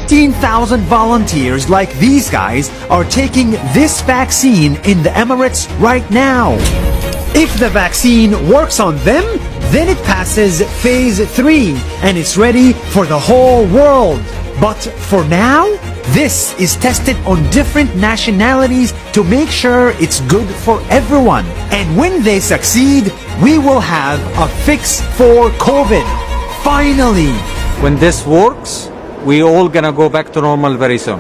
15,000 volunteers like these guys are taking this vaccine in the Emirates right now. If the vaccine works on them, then it passes phase 3 and it's ready for the whole world. But for now, this is tested on different nationalities to make sure it's good for everyone. And when they succeed, we will have a fix for COVID. Finally! When this works, we all gonna go back to normal very soon.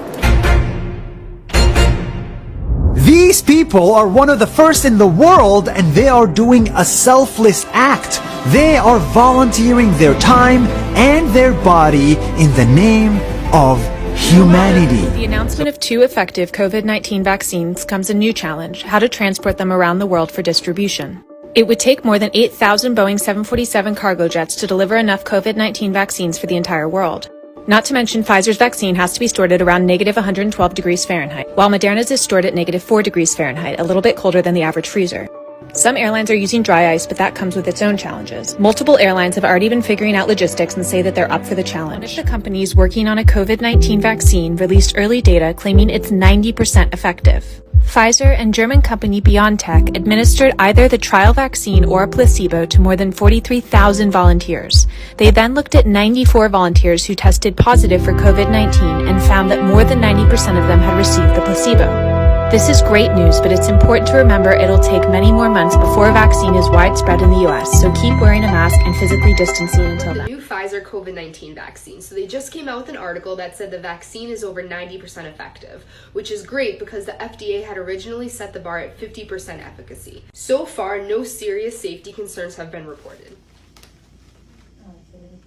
These people are one of the first in the world, and they are doing a selfless act. They are volunteering their time and their body in the name of humanity. With the announcement of 2 effective COVID-19 vaccines comes a new challenge: how to transport them around the world for distribution. It would take more than 8,000 Boeing 747 cargo jets to deliver enough COVID-19 vaccines for the entire world. Not to mention, Pfizer's vaccine has to be stored at around negative 112 degrees Fahrenheit, while Moderna's is stored at negative 4 degrees Fahrenheit, a little bit colder than the average freezer. Some airlines are using dry ice, but that comes with its own challenges. Multiple airlines have already been figuring out logistics and say that they're up for the challenge. One of the companies working on a COVID-19 vaccine released early data claiming it's 90% effective. Pfizer and German company BioNTech administered either the trial vaccine or a placebo to more than 43,000 volunteers. They then looked at 94 volunteers who tested positive for COVID-19 and found that more than 90% of them had received the placebo. This is great news, but it's important to remember it'll take many more months before a vaccine is widespread in the US, so keep wearing a mask and physically distancing until then. The new Pfizer COVID-19 vaccine. So they just came out with an article that said the vaccine is over 90% effective, which is great because the FDA had originally set the bar at 50% efficacy. So far, no serious safety concerns have been reported.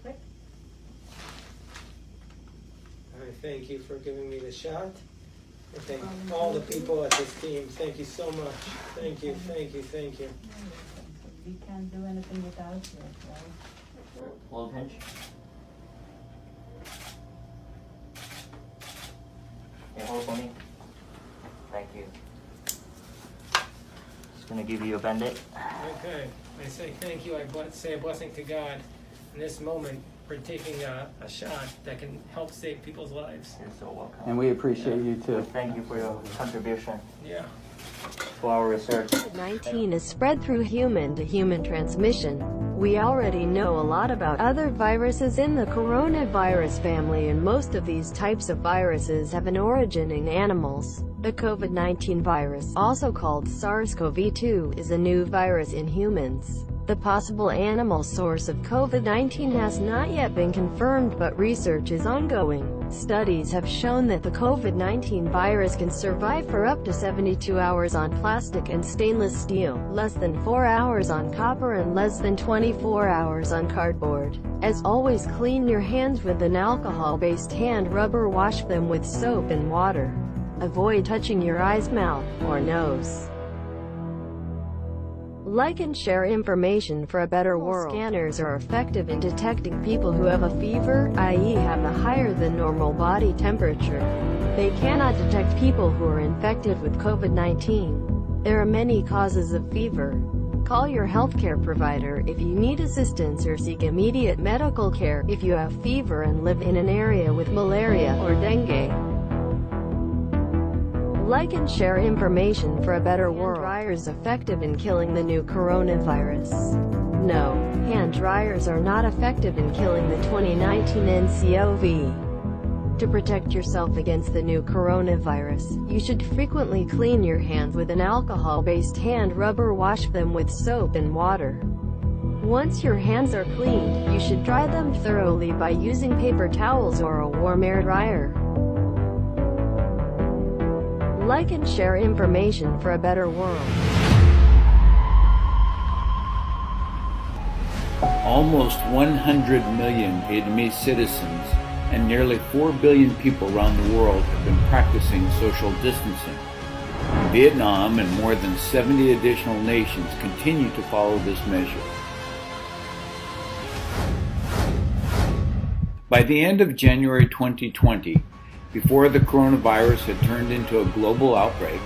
I thank you for giving me the shot. I thank all the people at this team. Thank you so much. Thank you, thank you, thank you. We can't do anything without you, right? Hold pinch. Okay, hold for me. Thank you. Just gonna give you a band-aid. Okay, I say thank you. I say a blessing to God in this moment for taking a shot that can help save people's lives. You're so welcome. And we appreciate you too. Thank you for your contribution Yeah. to our research. COVID-19 is spread through human-to-human transmission. We already know a lot about other viruses in the coronavirus family, and most of these types of viruses have an origin in animals. The COVID-19 virus, also called SARS-CoV-2, is a new virus in humans. The possible animal source of COVID-19 has not yet been confirmed, but research is ongoing. Studies have shown that the COVID-19 virus can survive for up to 72 hours on plastic and stainless steel, less than 4 hours on copper, and less than 24 hours on cardboard. As always, clean your hands with an alcohol-based hand rubber. Wash them with soap and water. Avoid touching your eyes, mouth, or nose. Like and share information for a better world. Scanners are effective in detecting people who have a fever, i.e. have a higher than normal body temperature. They cannot detect people who are infected with COVID-19. There are many causes of fever. Call your healthcare provider if you need assistance, or seek immediate medical care if you have fever and live in an area with malaria or dengue. Like and share information for a better world. Hand dryers effective in killing the new coronavirus? No, hand dryers are not effective in killing the 2019 nCoV. To protect yourself against the new coronavirus, you should frequently clean your hands with an alcohol-based hand rubber. Wash them with soap and water. Once your hands are cleaned, you should dry them thoroughly by using paper towels or a warm air dryer. Like and share information for a better world. Almost 100 million Vietnamese citizens and nearly 4 billion people around the world have been practicing social distancing. Vietnam and more than 70 additional nations continue to follow this measure. By the end of January 2020, before the coronavirus had turned into a global outbreak,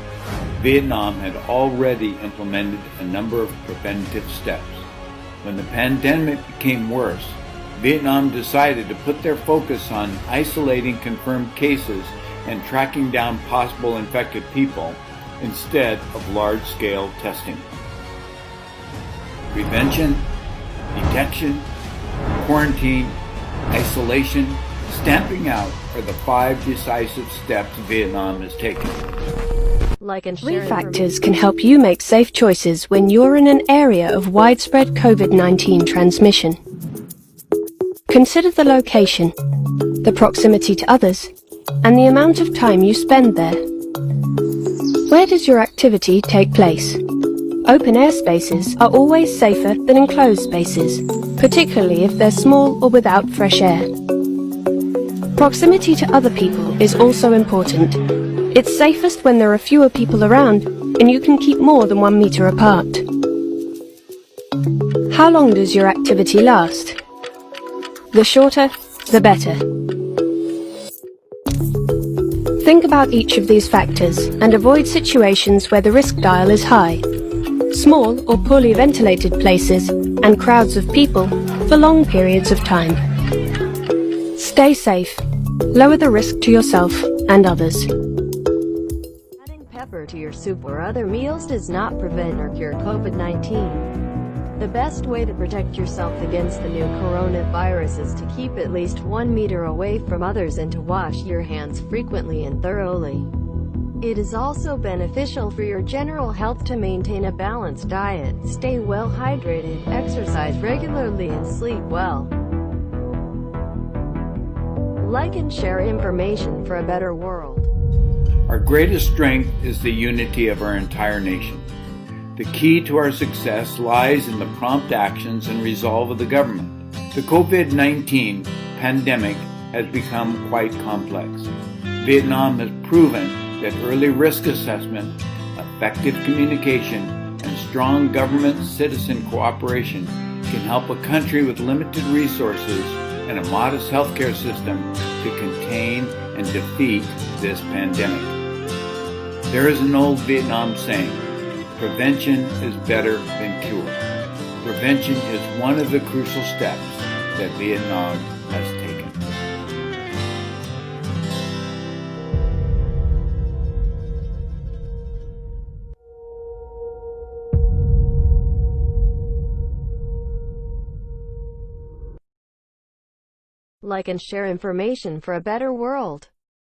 Vietnam had already implemented a number of preventive steps. When the pandemic became worse, Vietnam decided to put their focus on isolating confirmed cases and tracking down possible infected people instead of large-scale testing. Prevention, detection, quarantine, isolation, stamping out are the 5 decisive steps Vietnam has taken. Like and Three share factors can help you make safe choices when you're in an area of widespread COVID-19 transmission. Consider the location, the proximity to others, and the amount of time you spend there. Where does your activity take place? Open air spaces are always safer than enclosed spaces, particularly if they're small or without fresh air. Proximity to other people is also important. It's safest when there are fewer people around and you can keep more than 1 meter apart. How long does your activity last? The shorter, the better. Think about each of these factors and avoid situations where the risk dial is high. Small or poorly ventilated places and crowds of people for long periods of time. Stay safe. Lower the risk to yourself and others. Adding pepper to your soup or other meals does not prevent or cure COVID-19. The best way to protect yourself against the new coronavirus is to keep at least 1 meter away from others and to wash your hands frequently and thoroughly. It is also beneficial for your general health to maintain a balanced diet, stay well hydrated, exercise regularly, and sleep well. Like and share information for a better world. Our greatest strength is the unity of our entire nation. The key to our success lies in the prompt actions and resolve of the government. The COVID-19 pandemic has become quite complex. Vietnam has proven that early risk assessment, effective communication, and strong government-citizen cooperation can help a country with limited resources and a modest healthcare system to contain and defeat this pandemic. There is an old Vietnam saying, prevention is better than cure. Prevention is one of the crucial steps that Vietnam has taken. Like and share information for a better world.